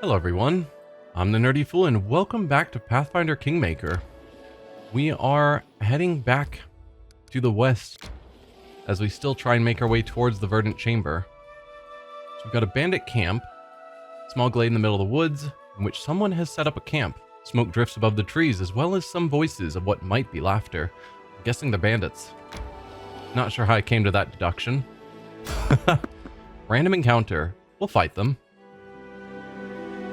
Hello everyone, I'm the Nerdy Fool and welcome back to Pathfinder Kingmaker. We are heading back to the west as we still try and make our way towards the Verdant Chamber. So we've got a bandit camp, small glade in the middle of the woods, in which someone has set up a camp. Smoke drifts above the trees as well as some voices of what might be laughter. I'm guessing they're bandits. Not sure how I came to that deduction. Random encounter, we'll fight them.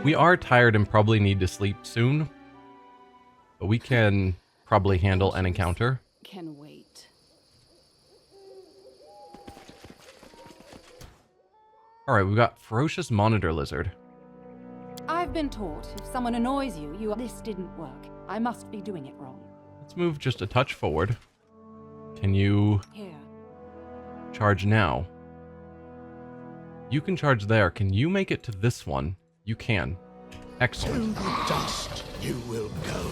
We are tired and probably need to sleep soon, but we can probably handle an encounter. Can wait. Alright, we've got Ferocious Monitor Lizard. I've been taught if someone annoys you, this didn't work. I must be doing it wrong. Let's move just a touch forward. Can you Here. charge now? You can charge there. Can you make it to this one? You can. Excellent. To the dust you will go.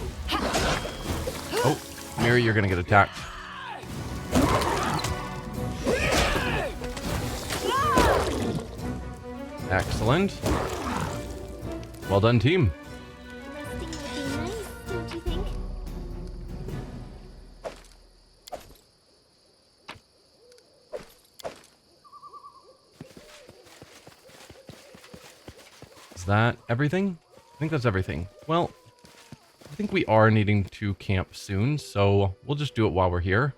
Oh, Mary, you're gonna get attacked. Excellent. Well done, team. Resting would be nice, don't you think? Is that everything? I think that's everything. Well, I think we are needing to camp soon, so we'll just do it while we're here.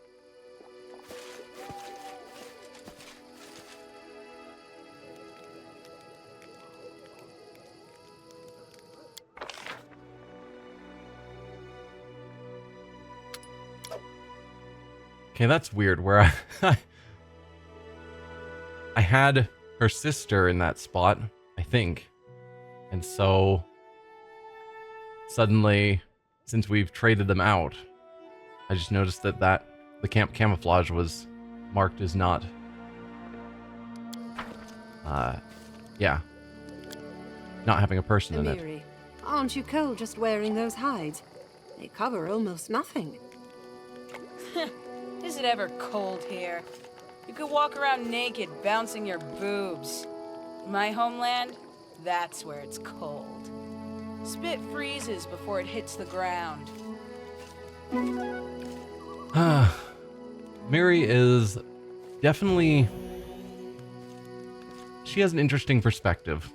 Okay, that's weird, where I had her sister in that spot, I think. And so suddenly, since we've traded them out, I just noticed that the camp camouflage was marked as not. Yeah. Not having a person in it. Amiri, aren't you cold just wearing those hides? They cover almost nothing. Is it ever cold here? You could walk around naked, bouncing your boobs. In my homeland, that's where it's cold. Spit freezes before it hits the ground. Mary is definitely... She has an interesting perspective.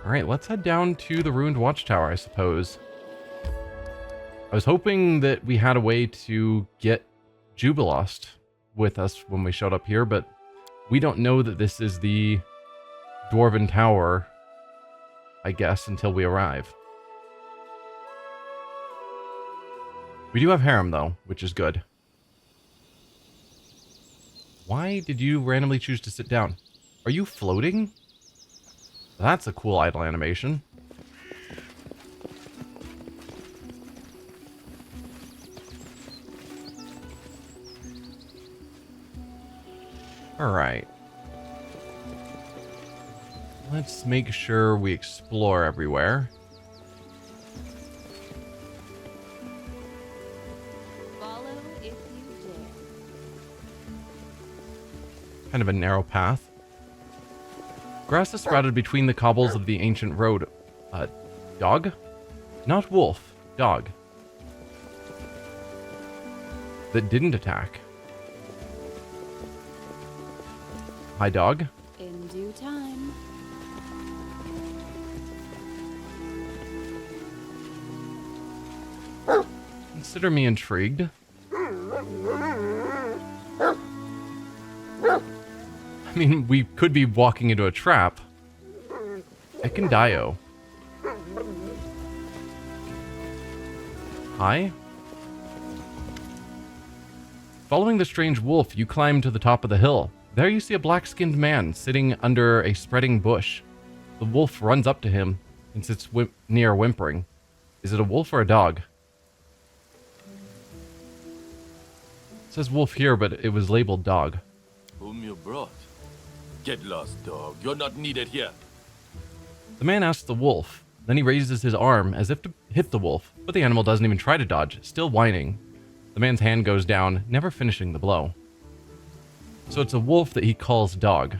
Alright, let's head down to the ruined Watchtower, I suppose. I was hoping that we had a way to get Jubilost with us when we showed up here, but we don't know that this is the Dwarven Tower, I guess, until we arrive. We do have Harem, though, which is good. Why did you randomly choose to sit down? Are you floating? That's a cool idle animation. Alright. Let's make sure we explore everywhere. Follow if you dare. Kind of a narrow path. Grass is sprouted between the cobbles of the ancient road. Dog? Not wolf. Dog. That didn't attack. Hi, dog. In due time. Consider me intrigued. I mean, we could be walking into a trap. Ekandio. Hi? Following the strange wolf, you climb to the top of the hill. There you see a black-skinned man sitting under a spreading bush. The wolf runs up to him and sits near whimpering. Is it a wolf or a dog? It says wolf here, but it was labeled dog. Whom you brought? Get lost, dog. You're not needed here. The man asks the wolf. Then he raises his arm as if to hit the wolf, but the animal doesn't even try to dodge, still whining. The man's hand goes down, never finishing the blow. So it's a wolf that he calls dog.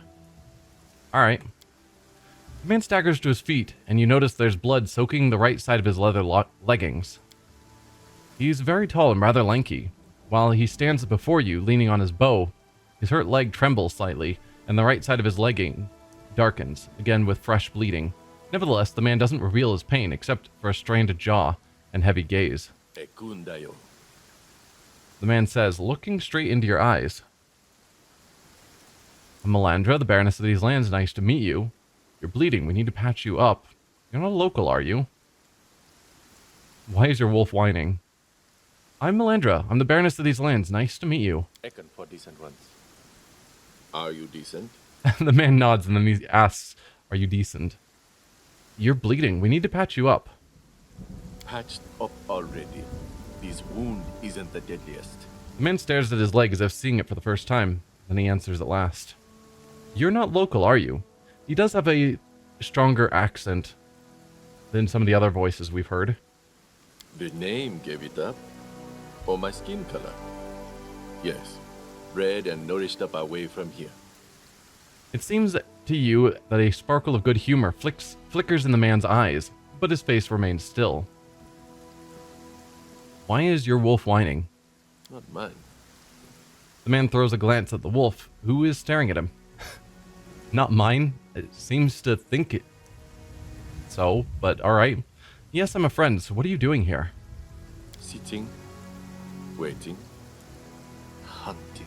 Alright. The man staggers to his feet, and you notice there's blood soaking the right side of his leather leggings. He's very tall and rather lanky. While he stands before you, leaning on his bow, his hurt leg trembles slightly, and the right side of his legging darkens, again with fresh bleeding. Nevertheless, the man doesn't reveal his pain, except for a strained jaw and heavy gaze. Ekundayo. The man says, looking straight into your eyes. I'm Melandra, the Baroness of these lands. Nice to meet you. You're bleeding. We need to patch you up. You're not a local, are you? Why is your wolf whining? I'm Melandra. I'm the Baroness of these lands. Nice to meet you. Ekon for decent ones. Are you decent? The man nods and then he asks, are you decent? You're bleeding. We need to patch you up. Patched up already. This wound isn't the deadliest. The man stares at his leg as if seeing it for the first time. Then he answers at last. You're not local, are you? He does have a stronger accent than some of the other voices we've heard. The name gave it up. Or my skin color. Yes. Bred and nourished up away from here. It seems to you that a sparkle of good humor flickers in the man's eyes, but his face remains still. Why is your wolf whining? Not mine. The man throws a glance at the wolf, who is staring at him. Not mine? It seems to think it so, but alright. Yes, I'm a friend, so what are you doing here? Sitting. Waiting. Hunting.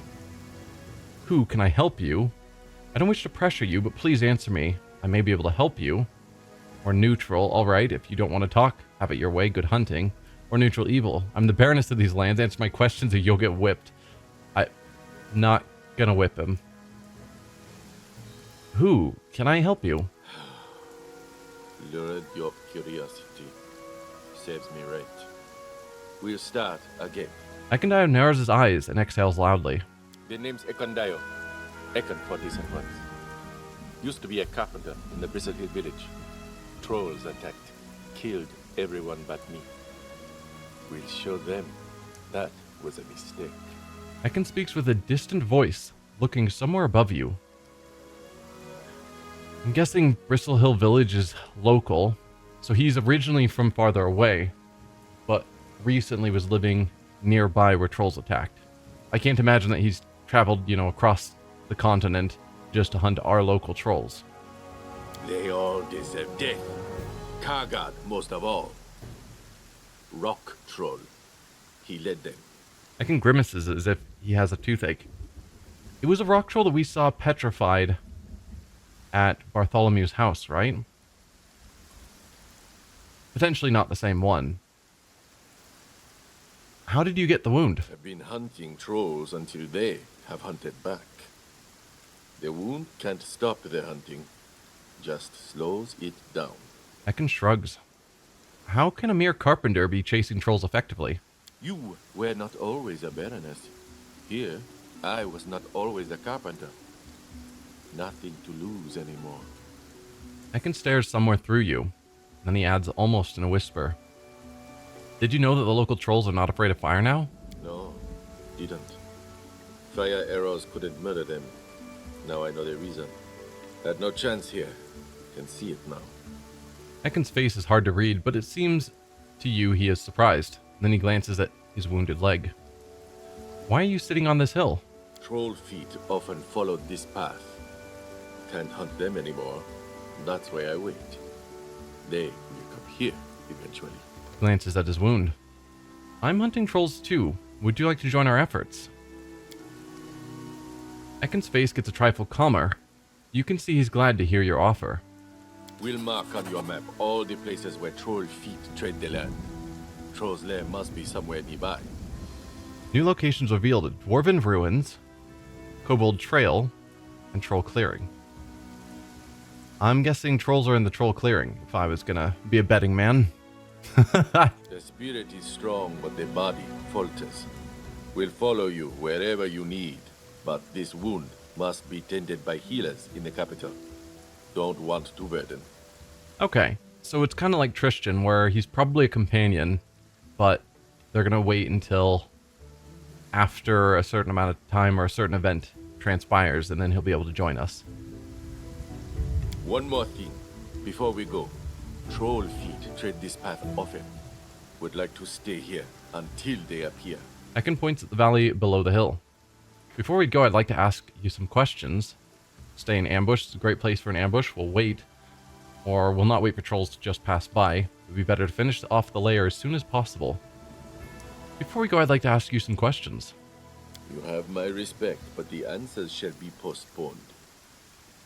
Who can I help you? I don't wish to pressure you, but please answer me. I may be able to help you. Or neutral, alright, if you don't want to talk, have it your way, good hunting. Or neutral evil. I'm the Baroness of these lands, answer my questions or you'll get whipped. I'm not gonna whip him. Who can I help you? Lured your curiosity. Serves me right. We'll start again. Ekondayo narrows his eyes and exhales loudly. The name's Ekondayo. Ekon for decent ones. Used to be a carpenter in the Bristle Hill village. Trolls attacked. Killed everyone but me. We'll show them that was a mistake. Ekon speaks with a distant voice, looking somewhere above you. I'm guessing Bristle Hill Village is local, so he's originally from farther away, but recently was living nearby where trolls attacked. I can't imagine that he's traveled, across the continent just to hunt our local trolls. They all deserve death. Kargad most of all. Rock troll. He led them. Ekon grimaces as if he has a toothache. It was a rock troll that we saw petrified at Bartholomew's house, right? Potentially not the same one. How did you get the wound? I've been hunting trolls until they have hunted back. The wound can't stop their hunting, just slows it down. Ekon shrugs. How can a mere carpenter be chasing trolls effectively? You were not always a baroness. Here, I was not always a carpenter. Nothing to lose anymore. Ekon stares somewhere through you. Then he adds almost in a whisper. Did you know that the local trolls are not afraid of fire now? No, didn't. Fire arrows couldn't murder them. Now I know the reason. Had no chance here. Can see it now. Ekon's face is hard to read, but it seems to you he is surprised. Then he glances at his wounded leg. Why are you sitting on this hill? Troll feet often followed this path. Can't hunt them anymore. That's why I wait. They will come here eventually. Glances at his wound. I'm hunting trolls too. Would you like to join our efforts? Ekon's face gets a trifle calmer. You can see he's glad to hear your offer. We'll mark on your map all the places where troll feet tread the land. Troll's lair must be somewhere nearby. New locations revealed at Dwarven Ruins, Kobold Trail, and Troll Clearing. I'm guessing trolls are in the Troll Clearing, if I was gonna be a betting man. The spirit is strong, but the body falters. We'll follow you wherever you need, but this wound Must be tended by healers in the capital. Don't want to burden. Okay, so it's kind of like Tristan, where he's probably a companion, but they're going to wait until after a certain amount of time or a certain event transpires, and then he'll be able to join us. One more thing. Before we go, troll feet tread this path often. Would like to stay here until they appear. Ekin points at the valley below the hill. Before we go, I'd like to ask you some questions. Stay in ambush. It's a great place for an ambush. We'll wait. Or we'll not wait for trolls to just pass by. It would be better to finish off the layer as soon as possible. Before we go, I'd like to ask you some questions. You have my respect, but the answers shall be postponed.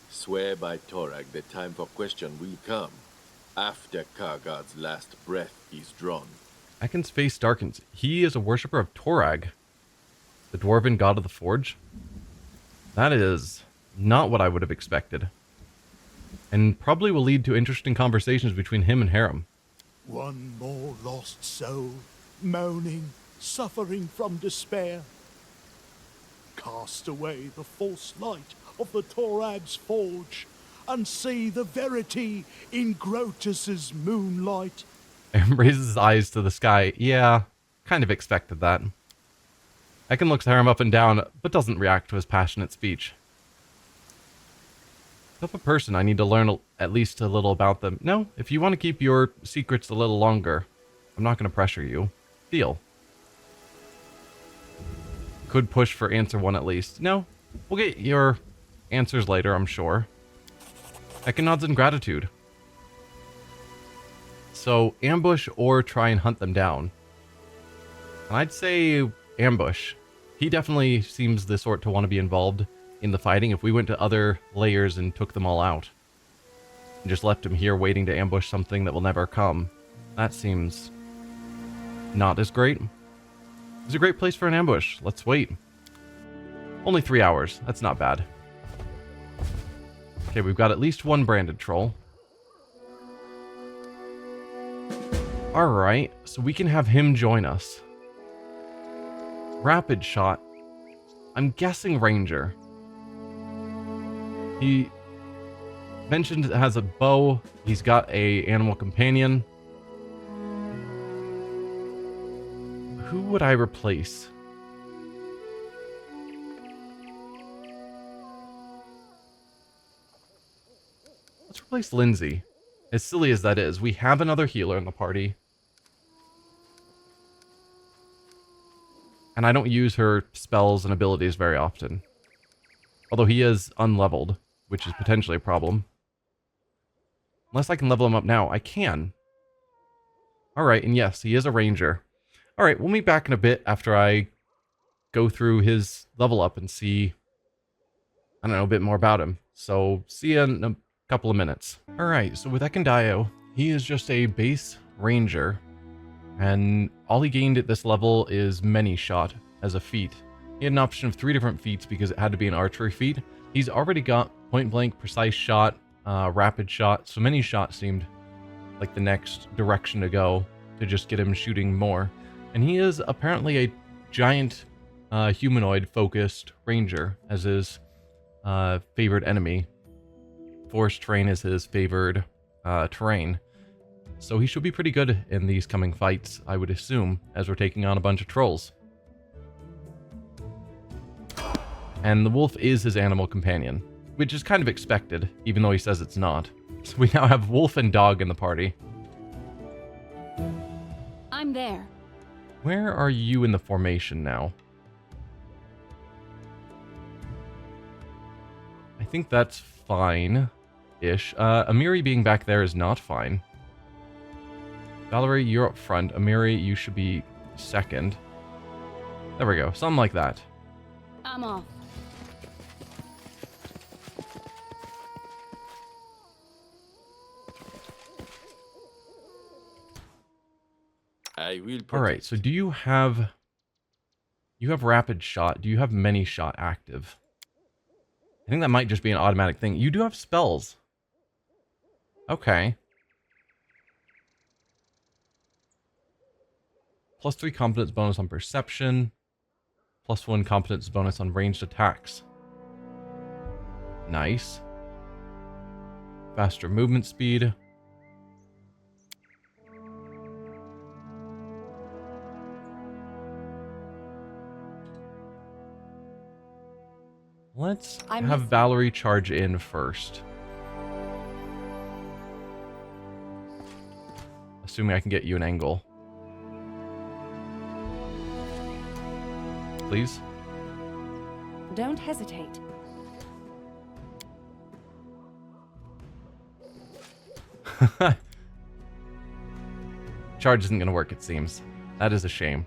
Swear by Torag the time for question will come, after Kargard's last breath is drawn. Ekin's face darkens. He is a worshipper of Torag, the dwarven god of the forge. That is not what I would have expected. And probably will lead to interesting conversations between him and Harem. One more lost soul, moaning, suffering from despair. Cast away the false light of the Torag's forge, and see the verity in Grotus's moonlight. And raises his eyes to the sky. Yeah, kind of expected that. Ekin looks Harem up and down, but doesn't react to his passionate speech. Tough a person, I need to learn at least a little about them. No, if you want to keep your secrets a little longer, I'm not going to pressure you. Deal. Could push for answer 1 at least. No, we'll get your answers later, I'm sure. Ekin nods in gratitude. So, ambush or try and hunt them down. And I'd say ambush. He definitely seems the sort to want to be involved in the fighting. If we went to other layers and took them all out, and just left him here waiting to ambush something that will never come, that seems not as great. It's a great place for an ambush. Let's wait. Only 3 hours. That's not bad. Okay, we've got at least one branded troll. Alright, so we can have him join us. Rapid shot. I'm guessing ranger. He mentioned it has a bow. He's got a animal companion. Who would I replace? Let's replace Lindsay. As silly as that is, we have another healer in the party. And I don't use her spells and abilities very often. Although he is unleveled, which is potentially a problem. Unless I can level him up now. I can. Alright, and yes, he is a ranger. Alright, we'll meet back in a bit after I go through his level up and see, I don't know, a bit more about him. So, see you in a couple of minutes. Alright, so with Ekin, he is just a base ranger. And all he gained at this level is Many Shot as a feat. He had an option of 3 different feats because it had to be an archery feat. He's already got Point Blank, Precise Shot, Rapid Shot, so Many Shot seemed like the next direction to go to just get him shooting more. And he is apparently a giant humanoid-focused ranger as his favored enemy. Forest terrain is his favored terrain. So he should be pretty good in these coming fights, I would assume, as we're taking on a bunch of trolls. And the wolf is his animal companion, which is kind of expected, even though he says it's not. So we now have wolf and dog in the party. I'm there. Where are you in the formation now? I think that's fine-ish. Amiri being back there is not fine. Valerie, you're up front. Amiri, you should be second. There we go. Something like that. I'm off. I will protect. Alright, so do you have... You have Rapid Shot. Do you have Many Shot active? I think that might just be an automatic thing. You do have spells. Okay. +3 competence bonus on perception. +1 competence bonus on ranged attacks. Nice. Faster movement speed. Let's have Valerie charge in first. Assuming I can get you an angle. Please. Don't hesitate. Charge isn't going to work, it seems. That is a shame.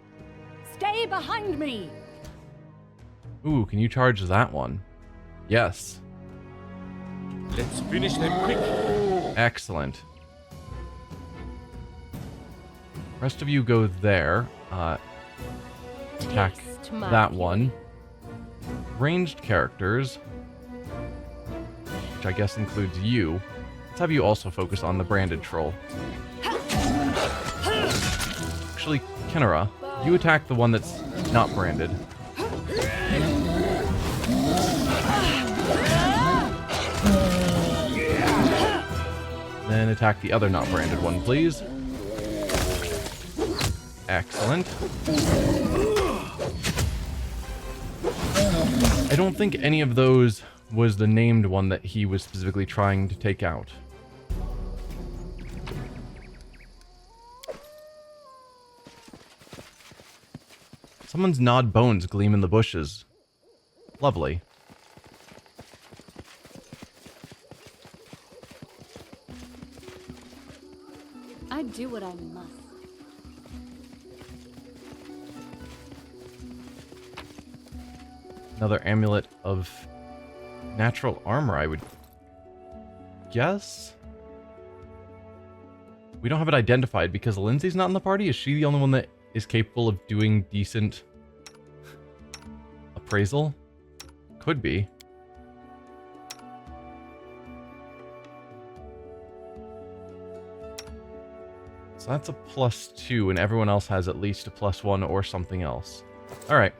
Stay behind me! Ooh, can you charge that one? Yes. Let's finish them quick. Excellent. Rest of you go there. Attack that one. Ranged characters, which I guess includes you. Let's have you also focus on the branded troll. Actually, Kinnera, you attack the one that's not branded. Then attack the other not branded one, please. Excellent. I don't think any of those was the named one that he was specifically trying to take out. Someone's gnawed bones gleam in the bushes. Lovely. I do what I must. Another amulet of natural armor, I would guess. We don't have it identified because Lindsay's not in the party. Is she the only one that is capable of doing decent appraisal? Could be. So that's a +2, and everyone else has at least a +1 or something else. Alright.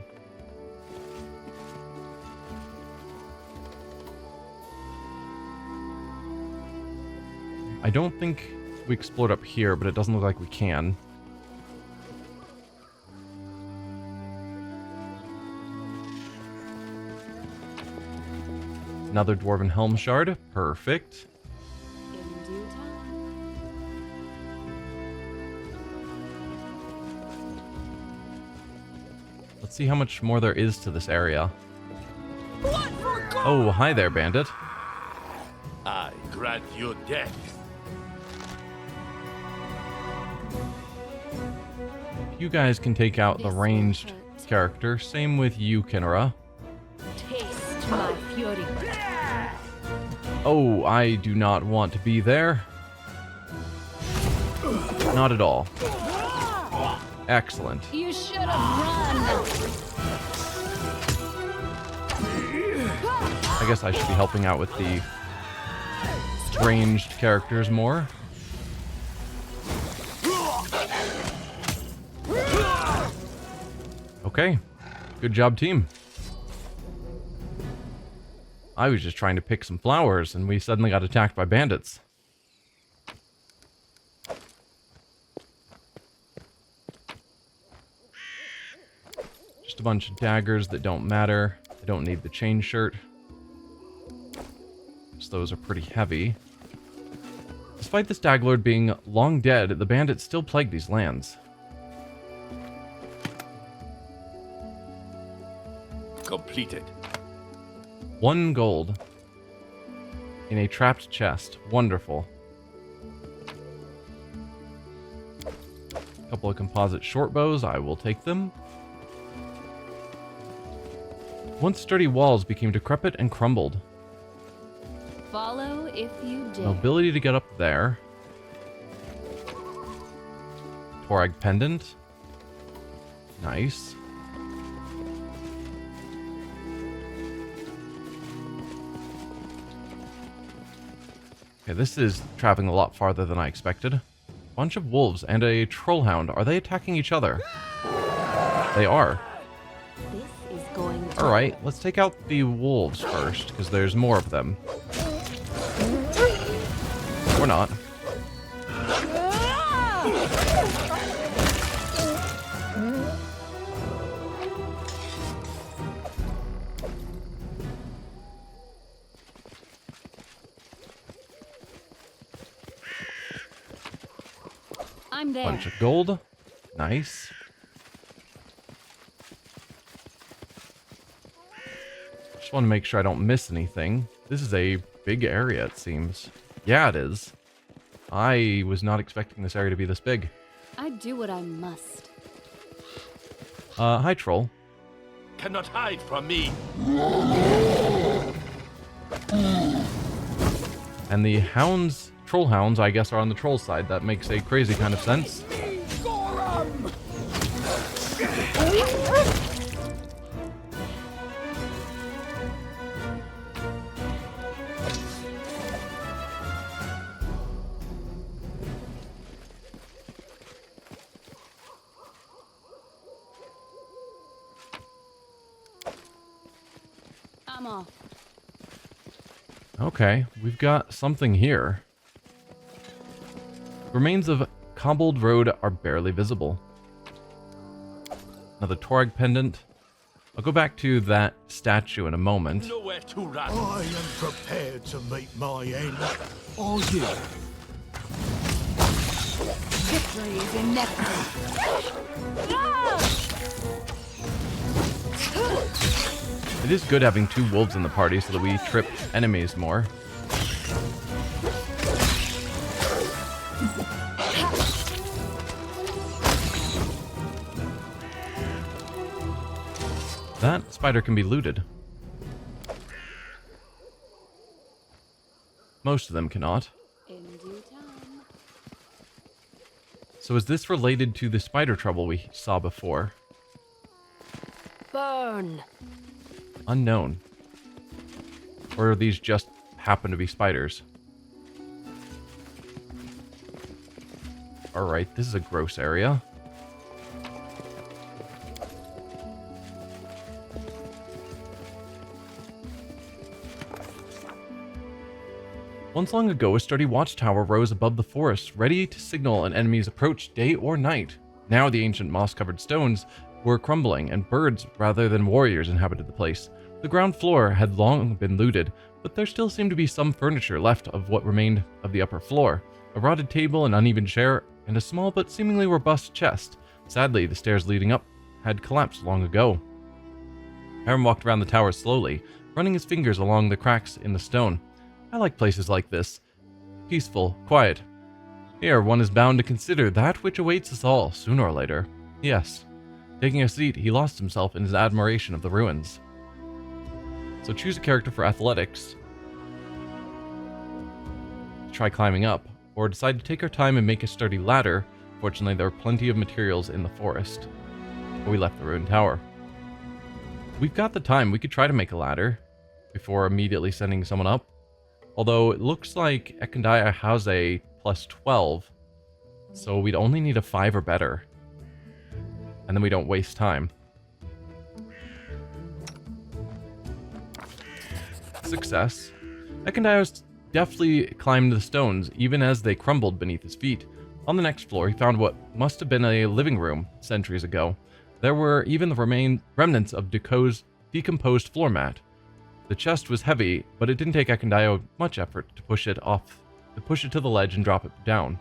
I don't think we explored up here, but it doesn't look like we can. Another Dwarven Helm Shard. Perfect. In due time. Let's see how much more there is to this area. Oh, hi there, bandit. I grant you death. You guys can take out the ranged character. Same with you, Kinnera. Taste my fury. Oh, I do not want to be there. Not at all. Excellent. You should have run. I guess I should be helping out with the ranged characters more. Okay. Good job, team. I was just trying to pick some flowers, and we suddenly got attacked by bandits. Just a bunch of daggers that don't matter. I don't need the chain shirt. So those are pretty heavy. Despite the Staglord being long dead, the bandits still plague these lands. Completed. 1 gold in a trapped chest. Wonderful. A couple of composite short bows. I will take them. Once sturdy walls became decrepit and crumbled. Follow if you dare. No ability to get up there. Torag pendant. Nice. Okay, this is traveling a lot farther than I expected. Bunch of wolves and a trollhound. Are they attacking each other? They are. This is going to Alright, let's take out the wolves first, because there's more of them. Or not. I'm there. Bunch of gold. Nice. Just want to make sure I don't miss anything. This is a big area, it seems. Yeah, it is. I was not expecting this area to be this big. I do what I must. Hi, troll. Cannot hide from me. And the hounds, troll hounds, I guess, are on the troll side. That makes a crazy kind of sense. I'm off. Okay, we've got something here. Remains of cobbled road are barely visible. Another Torag pendant. I'll go back to that statue in a moment. Nowhere to run. I am prepared to meet my end. Are you? Victory is inevitable. It is good having two wolves in the party so that we trip enemies more. That spider can be looted. Most of them cannot. In due time. So is this related to the spider trouble we saw before? Burn. Unknown. Or are these just happen to be spiders? Alright, this is a gross area. Once long ago, a sturdy watchtower rose above the forest, ready to signal an enemy's approach day or night. Now the ancient moss-covered stones were crumbling, and birds rather than warriors inhabited the place. The ground floor had long been looted, but there still seemed to be some furniture left of what remained of the upper floor. A rotted table, an uneven chair, and a small but seemingly robust chest. Sadly, the stairs leading up had collapsed long ago. Aaron walked around the tower slowly, running his fingers along the cracks in the stone. I like places like this. Peaceful, quiet. Here, one is bound to consider that which awaits us all, sooner or later. Yes. Taking a seat, he lost himself in his admiration of the ruins. So choose a character for athletics. Try climbing up, or decide to take our time and make a sturdy ladder. Fortunately, there were plenty of materials in the forest. We left the ruined tower. We've got the time. We could try to make a ladder before immediately sending someone up. Although it looks like Ekandaya has a plus 12, so we'd only need a 5 or better. And then we don't waste time. Success. Ekandaya deftly climbed the stones, even as they crumbled beneath his feet. On the next floor, he found what must have been a living room centuries ago. There were even the remnants of decomposed floor mat. The chest was heavy, but it didn't take Ekandaya much effort to push it to the ledge and drop it down.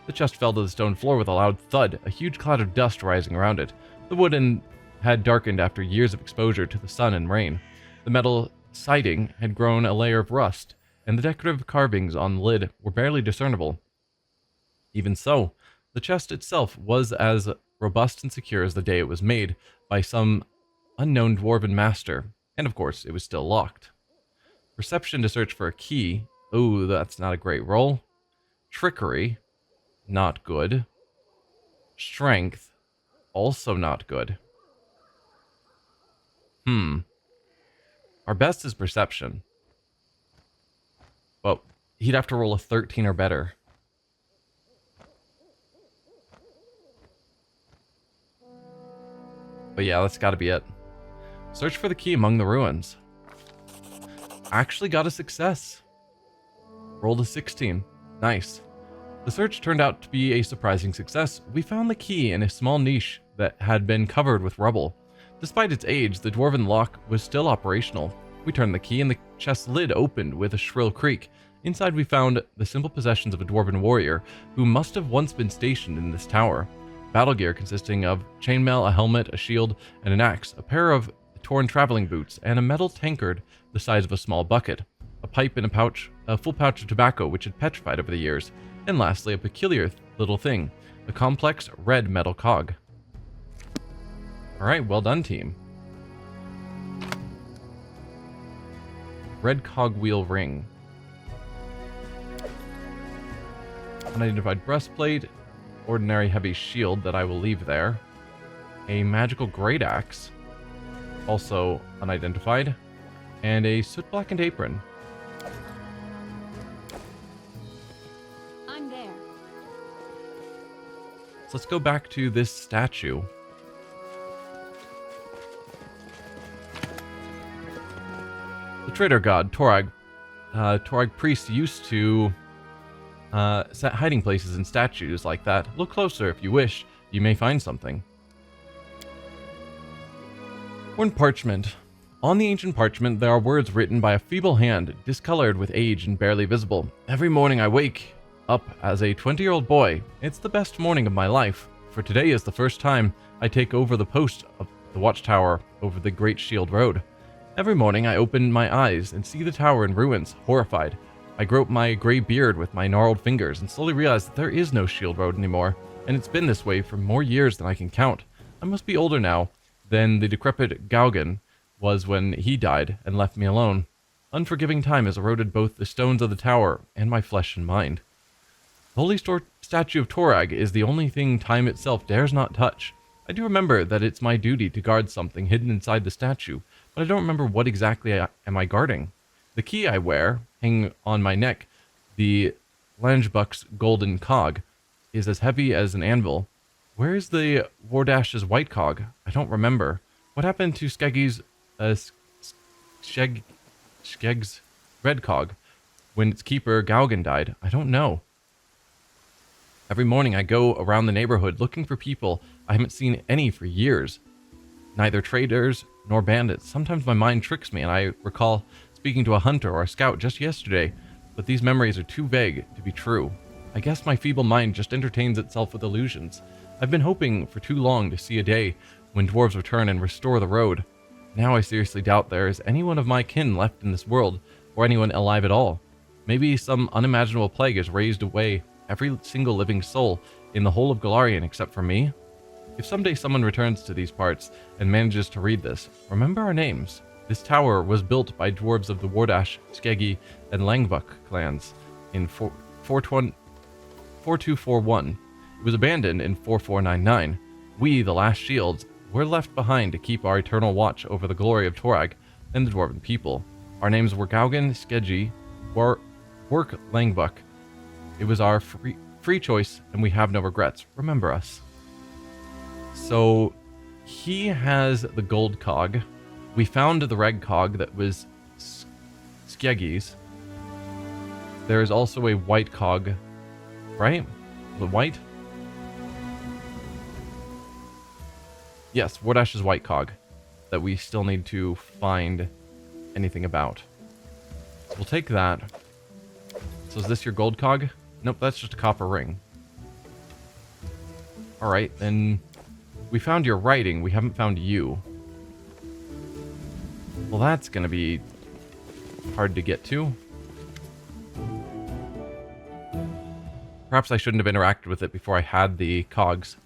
The chest fell to the stone floor with a loud thud, a huge cloud of dust rising around it. The wood had darkened after years of exposure to the sun and rain. The metal siding had grown a layer of rust, and the decorative carvings on the lid were barely discernible. Even so, the chest itself was as robust and secure as the day it was made by some unknown dwarven master, and of course, it was still locked. Perception to search for a key. Ooh, that's not a great roll. Trickery. Not good. Strength. Also not good. Our best is perception. But he'd have to roll a 13 or better. But yeah, that's gotta be it. Search for the key among the ruins. Actually got a success. Rolled a 16. Nice. The search turned out to be a surprising success. We found the key in a small niche that had been covered with rubble. Despite its age, the dwarven lock was still operational. We turned the key and the chest lid opened with a shrill creak. Inside we found the simple possessions of a dwarven warrior who must have once been stationed in this tower. Battle gear consisting of chainmail, a helmet, a shield, and an axe, a pair of torn traveling boots, and a metal tankard the size of a small bucket, a pipe in a pouch, a full pouch of tobacco which had petrified over the years, and lastly a peculiar little thing, a complex red metal cog. Alright, well done, team. Red cogwheel ring. Unidentified breastplate, ordinary heavy shield that I will leave there. A magical great axe, also unidentified, and a soot-blackened apron. I'm there. So let's go back to this statue. The traitor god, Torag. Torag priests used to set hiding places in statues like that. Look closer if you wish. You may find something. Worn parchment. On the ancient parchment, there are words written by a feeble hand, discolored with age and barely visible. Every morning I wake up as a 20-year-old boy. It's the best morning of my life, for today is the first time I take over the post of the Watchtower over the Great Shield Road. Every morning I open my eyes and see the tower in ruins, horrified. I grope my gray beard with my gnarled fingers and slowly realize that there is no Shield Road anymore, and it's been this way for more years than I can count. I must be older now than the decrepit Gaugen was when he died and left me alone. Unforgiving time has eroded both the stones of the tower and my flesh and mind. The holy statue of Torag is the only thing time itself dares not touch. I do remember that it's my duty to guard something hidden inside the statue, but I don't remember what exactly am I guarding. The key I wear, hanging on my neck, the Langebuck's golden cog, is as heavy as an anvil. Where is the Wardash's white cog? I don't remember. What happened to Skeggy's Skeg's red cog when its keeper Gaugen died? I don't know. Every morning I go around the neighborhood looking for people. I haven't seen any for years. Neither traders nor bandits. Sometimes my mind tricks me and I recall speaking to a hunter or a scout just yesterday, but these memories are too vague to be true. I guess my feeble mind just entertains itself with illusions. I've been hoping for too long to see a day when dwarves return and restore the road. Now I seriously doubt there is anyone of my kin left in this world, or anyone alive at all. Maybe some unimaginable plague has raised away every single living soul in the whole of Golarion except for me. If someday someone returns to these parts and manages to read this, remember our names. This tower was built by dwarves of the Wardash, Skeggy, and Langbuck clans in 4241. It was abandoned in 4499. We, the last shields, were left behind to keep our eternal watch over the glory of Torag and the dwarven people. Our names were Gaugen, Skeggy, Work, Langbuck. It was our free choice, and we have no regrets. Remember us. So, he has the gold cog. We found the red cog that was Skeggy's. There is also a white cog, right? The white? Yes, Wardash's white cog that we still need to find anything about. We'll take that. So is this your gold cog? Nope, that's just a copper ring. Alright, then we found your writing. We haven't found you. Well, that's going to be hard to get to. Perhaps I shouldn't have interacted with it before I had the cogs.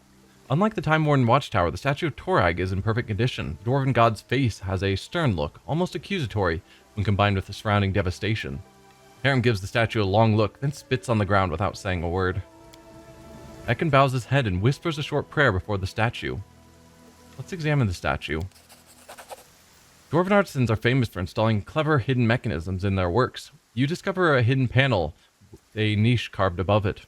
Unlike the time-worn Watchtower, the statue of Torag is in perfect condition. The Dwarven god's face has a stern look, almost accusatory, when combined with the surrounding devastation. Harem gives the statue a long look, then spits on the ground without saying a word. Ekin bows his head and whispers a short prayer before the statue. Let's examine the statue. Dwarven artisans are famous for installing clever hidden mechanisms in their works. You discover a hidden panel with a niche carved above it.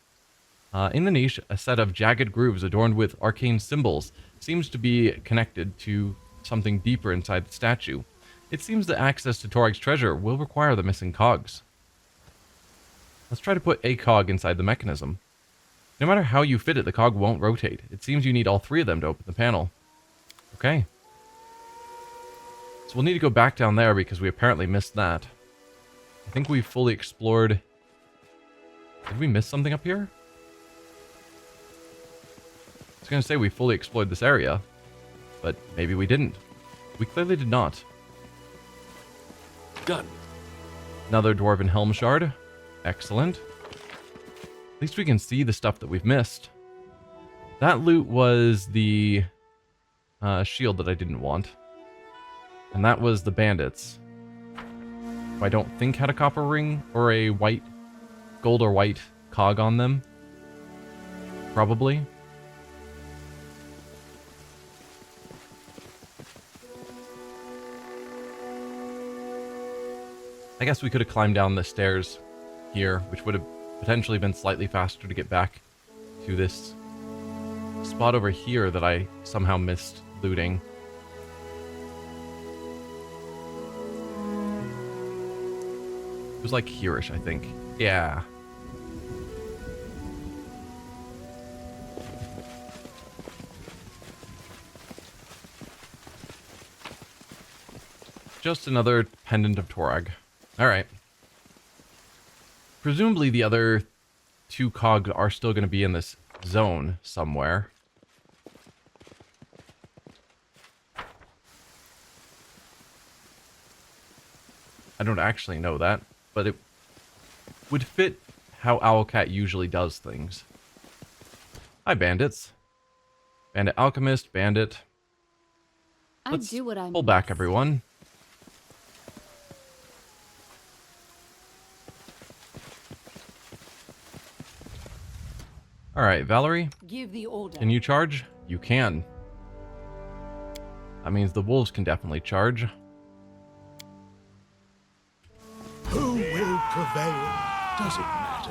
In the niche, a set of jagged grooves adorned with arcane symbols seems to be connected to something deeper inside the statue. It seems that access to Torag's treasure will require the missing cogs. Let's try to put a cog inside the mechanism. No matter how you fit it, the cog won't rotate. It seems you need all 3 of them to open the panel. Okay. So we'll need to go back down there because we apparently missed that. I think we fully explored... Did we miss something up here? I was going to say we fully explored this area, but maybe we didn't. We clearly did not. Done. Another Dwarven Helm Shard. Excellent. At least we can see the stuff that we've missed. That loot was the shield that I didn't want. And that was the bandits. Who I don't think had a copper ring or a white, gold or white cog on them. Probably. I guess we could have climbed down the stairs here, which would have potentially been slightly faster to get back to this spot over here that I somehow missed looting. It was like here-ish, I think. Yeah. Just another pendant of Torag. Alright. Presumably the other 2 cogs are still going to be in this zone somewhere. I don't actually know that, but it would fit how Owlcat usually does things. Hi, bandits. Bandit Alchemist, bandit. Let's do what I'm pull back, everyone. Alright, Valerie, Give the order. can you charge? You can. That means the wolves can definitely charge. Who will prevail? Does it matter?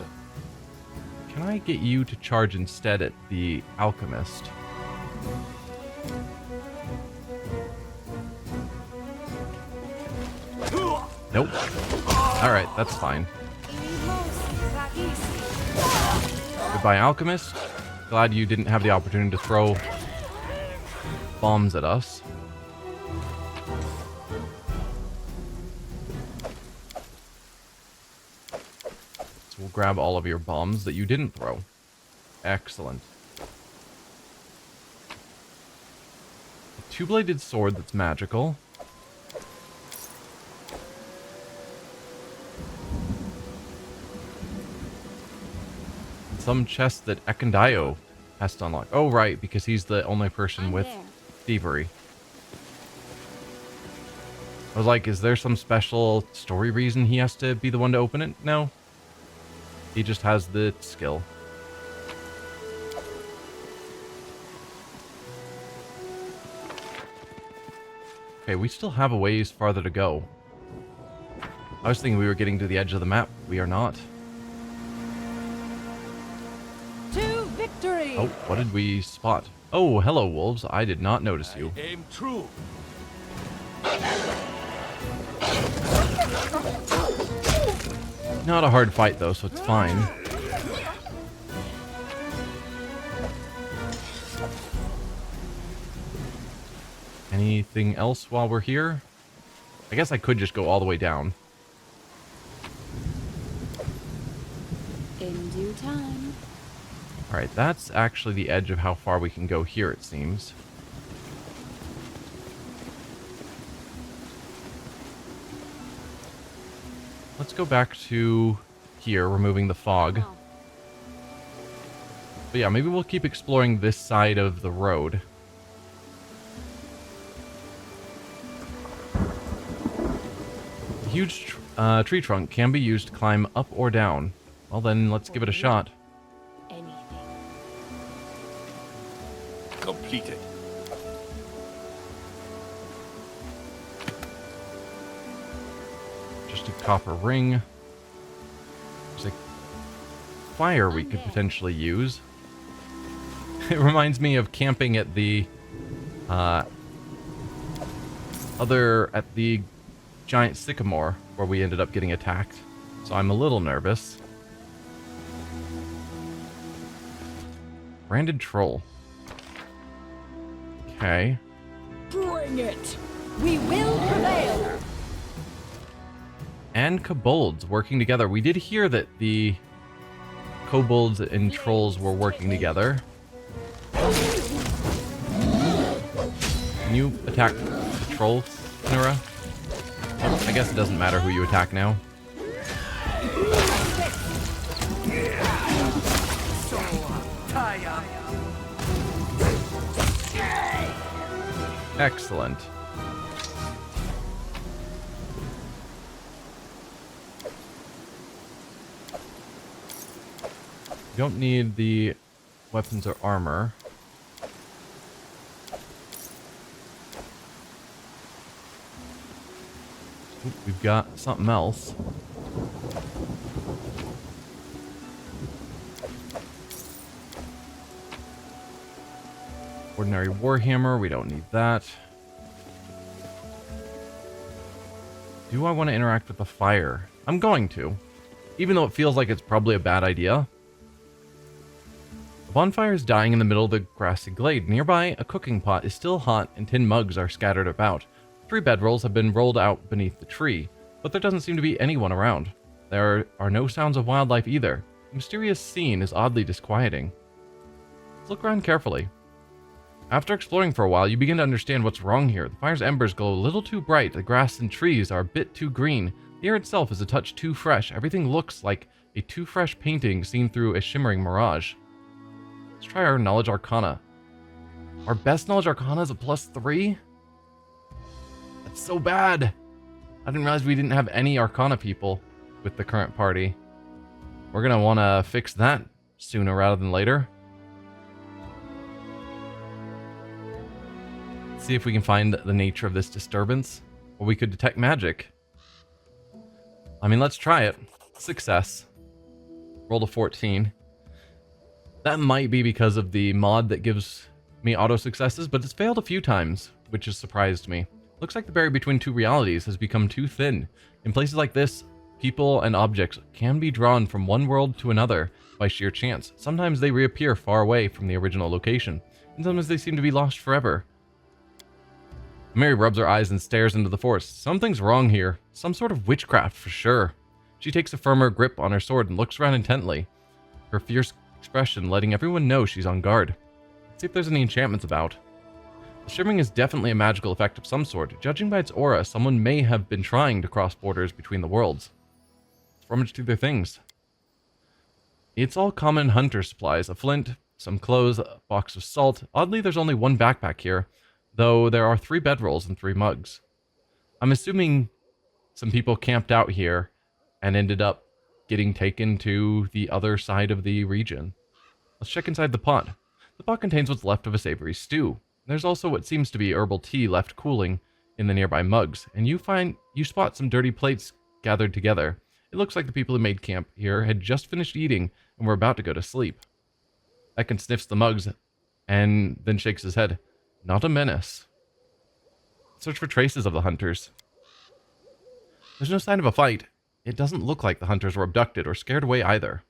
Can I get you to charge instead at the alchemist? Nope. Alright, that's fine. Goodbye, alchemist. Glad you didn't have the opportunity to throw bombs at us. So we'll grab all of your bombs that you didn't throw. Excellent. A 2-bladed sword that's magical. Some chest that Ekandayo has to unlock. Oh, right, because he's the only person with thievery. I was like, is there some special story reason he has to be the one to open it? No. He just has the skill. Okay, we still have a ways farther to go. I was thinking we were getting to the edge of the map. We are not. To victory! Oh, what did we spot? Oh, hello, wolves. I did not notice you. Aim true. Not a hard fight, though, so it's fine. Anything else while we're here? I guess I could just go all the way down. In due time. Alright, that's actually the edge of how far we can go here, it seems. Let's go back to here, removing the fog. But yeah, maybe we'll keep exploring this side of the road. A huge tree trunk can be used to climb up or down. Well then, let's give it a shot. Anything. Completed. Just a copper ring. There's a fire we could potentially use. It reminds me of camping at the at the giant sycamore where we ended up getting attacked. So I'm a little nervous. Branded troll. Okay. Bring it! We will prevail! And kobolds working together. We did hear that the kobolds and trolls were working together. Can you attack the troll, Nura? I guess it doesn't matter who you attack now. Excellent. You don't need the weapons or armor. Oop, we've got something else. Ordinary warhammer, we don't need that. Do I want to interact with the fire? I'm going to, even though it feels like it's probably a bad idea. The bonfire is dying in the middle of the grassy glade. Nearby, a cooking pot is still hot and tin mugs are scattered about. 3 bedrolls have been rolled out beneath the tree, but there doesn't seem to be anyone around. There are no sounds of wildlife either. The mysterious scene is oddly disquieting. Let's look around carefully. After exploring for a while, you begin to understand what's wrong here. The fire's embers glow a little too bright, the grass and trees are a bit too green, the air itself is a touch too fresh, everything looks like a too fresh painting seen through a shimmering mirage. Let's try our Knowledge Arcana. Our best Knowledge Arcana is a +3? That's so bad! I didn't realize we didn't have any Arcana people with the current party. We're gonna want to fix that sooner rather than later. See if we can find the nature of this disturbance, or we could detect magic. I mean, let's try it. Success. Rolled a 14. That might be because of the mod that gives me auto successes, but it's failed a few times, which has surprised me. Looks like the barrier between two realities has become too thin. In places like this, people and objects can be drawn from one world to another by sheer chance. Sometimes they reappear far away from the original location, and sometimes they seem to be lost forever. Mary rubs her eyes and stares into the forest. Something's wrong here. Some sort of witchcraft for sure. She takes a firmer grip on her sword and looks around intently, her fierce expression letting everyone know she's on guard. Let's see if there's any enchantments about. The shimmering is definitely a magical effect of some sort. Judging by its aura, someone may have been trying to cross borders between the worlds. Let's rummage through their things. It's all common hunter supplies. A flint, some clothes, a box of salt. Oddly, there's only one backpack here, though there are 3 bedrolls and 3 mugs. I'm assuming some people camped out here and ended up getting taken to the other side of the region. Let's check inside the pot. The pot contains what's left of a savory stew. There's also what seems to be herbal tea left cooling in the nearby mugs, and you spot some dirty plates gathered together. It looks like the people who made camp here had just finished eating and were about to go to sleep. Ekin sniffs the mugs and then shakes his head. Not a menace. Search for traces of the hunters. There's no sign of a fight. It doesn't look like the hunters were abducted or scared away either.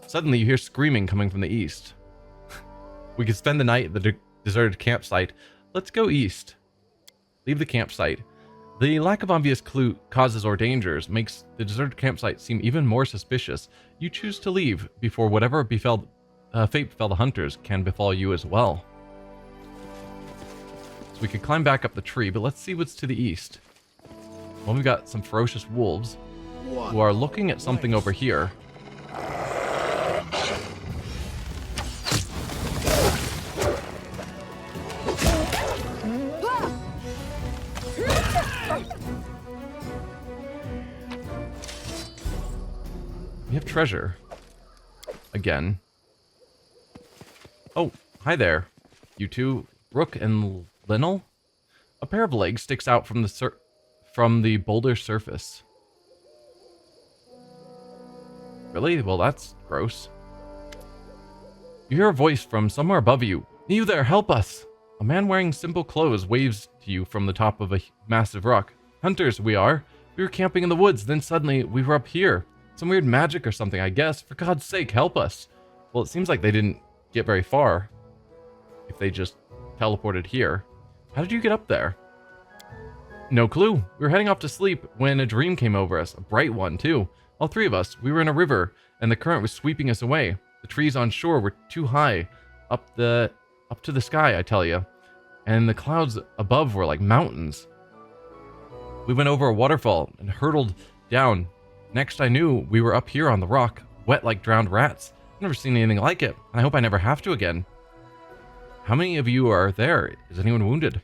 Suddenly you hear screaming coming from the east. We could spend the night at the deserted campsite. Let's go east. Leave the campsite. The lack of obvious clue, causes, or dangers makes the deserted campsite seem even more suspicious. You choose to leave before whatever fate befell the hunters can befall you as well. So we could climb back up the tree, but let's see what's to the east. Well, we've got some ferocious wolves who are looking at something over here. We have treasure. Again. Oh, hi there. You two, Rook and Linnell? A pair of legs sticks out from the boulder surface. Really? Well, that's gross. You hear a voice from somewhere above you. You there, help us! A man wearing simple clothes waves to you from the top of a massive rock. Hunters, we are. We were camping in the woods, then suddenly we were up here. Some weird magic or something, I guess. For God's sake, help us. Well, it seems like they didn't get very far. If they just teleported here. How did you get up there? No clue. We were heading off to sleep when a dream came over us. A bright one, too. All three of us. We were in a river, and the current was sweeping us away. The trees on shore were too high. Up to the sky, I tell you. And the clouds above were like mountains. We went over a waterfall and hurtled down. Next I knew, we were up here on the rock, wet like drowned rats. I've never seen anything like it, and I hope I never have to again. How many of you are there? Is anyone wounded?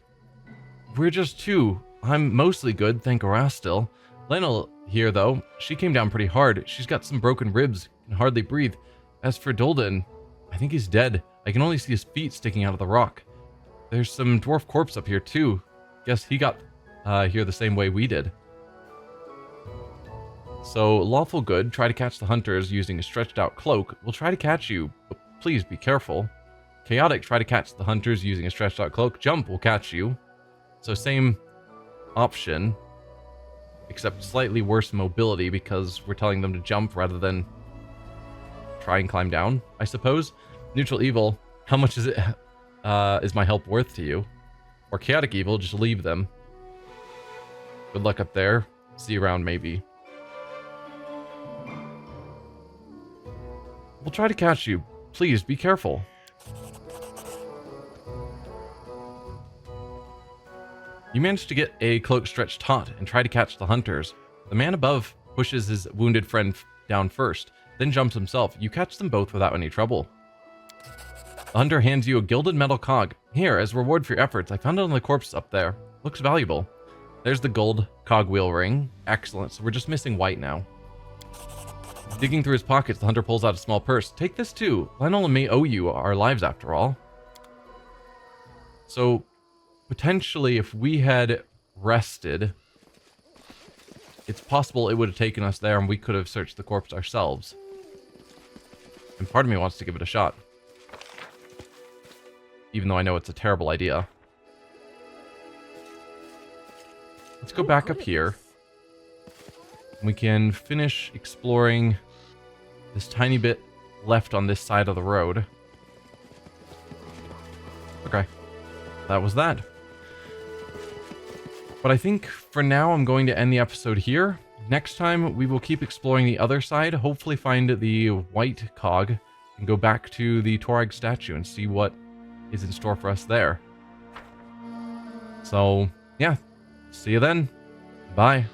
We're just two. I'm mostly good, thank Erastil. Lionel here, though, she came down pretty hard. She's got some broken ribs, can hardly breathe. As for Dolden, I think he's dead. I can only see his feet sticking out of the rock. There's some dwarf corpse up here, too. Guess he got here the same way we did. So, Lawful Good, try to catch the hunters using a stretched out cloak. We'll try to catch you, but please be careful. Chaotic, try to catch the hunters using a stretched out cloak. Jump will catch you. So same option, except slightly worse mobility because we're telling them to jump rather than try and climb down, I suppose. Neutral Evil, how much is it? Is my help worth to you? Or Chaotic Evil, just leave them. Good luck up there. See you around, maybe. We'll try to catch you. Please, be careful. You managed to get a cloak stretched taut and try to catch the hunters. The man above pushes his wounded friend down first, then jumps himself. You catch them both without any trouble. The hunter hands you a gilded metal cog. Here, as reward for your efforts, I found it on the corpse up there. Looks valuable. There's the gold cogwheel ring. Excellent, so we're just missing white now. Digging through his pockets, the hunter pulls out a small purse. Take this too. Lionel and me owe you our lives after all. So, potentially, if we had rested, it's possible it would have taken us there and we could have searched the corpse ourselves. And part of me wants to give it a shot. Even though I know it's a terrible idea. Let's go back up here. We can finish exploring this tiny bit left on this side of the road. Okay. That was that. But I think for now I'm going to end the episode here. Next time we will keep exploring the other side, hopefully find the white cog, and go back to the Torag statue and see what is in store for us there. So, yeah. See you then. Bye.